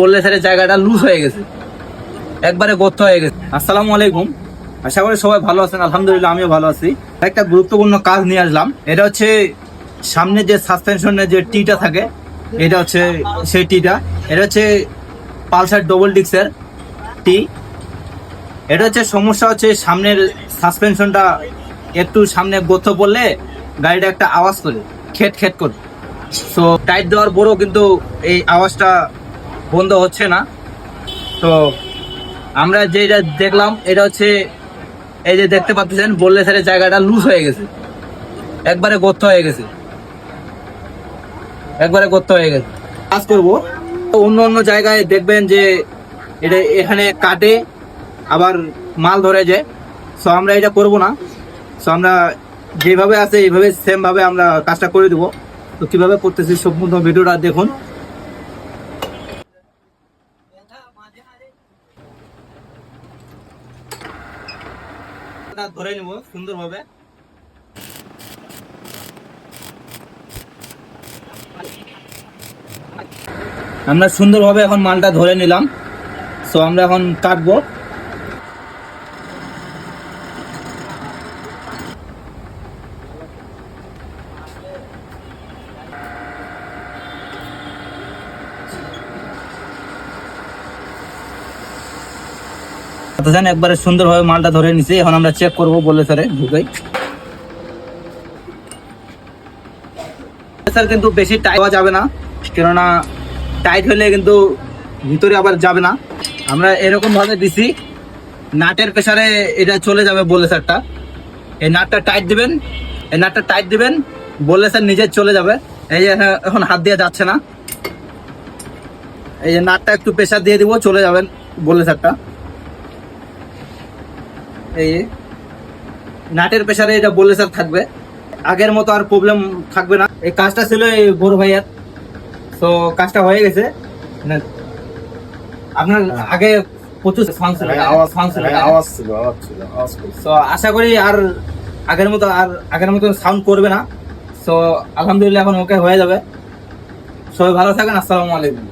বললে স্যারের জায়গাটা লুজ হয়ে গেছে, একবারে গর্ত হয়ে গেছে। আসসালামু আলাইকুম, আশা করি সবাই ভালো আছেন। আলহামদুলিল্লাহ আমিও ভালো আছি। একটা গুরুত্বপূর্ণ কাজ নিয়ে আসলাম। এটা হচ্ছে সামনে যে সাসপেনশনের যে টিটা থাকে, এটা হচ্ছে সেই টিটা। এটা হচ্ছে পালসার ডবল ডিক্সের টি। এটা হচ্ছে সমস্যা হচ্ছে সামনের সাসপেনশনটা একটু সামনে গর্ত পড়লে গাড়িটা একটা আওয়াজ করে, খেট খেট করে। তো টাইট দেওয়ার পরেও কিন্তু এই আওয়াজটা বন্ধ হচ্ছে না। তো আমরা যেটা দেখলাম, এটা হচ্ছে এই যে দেখতে পাচ্ছেন বললে স্যারের জায়গাটা লুজ হয়ে গেছে, একবারে গর্ত হয়ে গেছে, একবারে গর্ত হয়ে গেছে। কাজ করবো অন্য অন্য জায়গায় দেখবেন যে এটা এখানে কাটে আবার মাল ধরে যায়। সো আমরা এটা করব না। সো আমরা যেভাবে আছে এইভাবে সেম ভাবে আমরা কাজটা করে দেবো। তো কিভাবে করতেছি সম্পূর্ণ ভিডিওটা দেখুন। ধরে নিব সুন্দরভাবে। আমরা সুন্দরভাবে এখন মালটা ধরে নিলাম। সো আমরা এখন কাটবো। একবারে সুন্দরভাবে মালটা ধরে নিছি। এখন আমরা চেক করবো বলে স্যারে ঢুকাই। স্যার কিন্তু বেশি টাইট হওয়া যাবে না, কেননা টাইট হলে কিন্তু ভিতরে আবার যাবে না। আমরা এরকম ভাবে দিছি, নাটের প্রেসারে এটা চলে যাবে বলে স্যারটা। এই নাটটা টাইট দিবেন, এই নাটটা টাইট দিবেন, বললে স্যার নিজে চলে যাবে। এই যে এখন হাত দিয়ে যাচ্ছে না, এই যে নাটটা একটু প্রেসার দিয়ে দিব, চলে যাবেন বললে স্যারটা। এই নাটের প্রেসারে এটা বললে স্যার থাকবে, আগের মতো আর প্রবলেম থাকবে না। এই কাজটা ছিল এই বড় ভাইয়ার। তো কাজটা হয়ে গেছে। আপনার আগে প্রচুর সাউন্ড ছিল, আওয়াজ ছিল। তো আশা করি আর আগের মতো সাউন্ড করবে না। তো আলহামদুলিল্লাহ এখন ওকে হয়ে যাবে। সবাই ভালো থাকেন। আসসালামু আলাইকুম।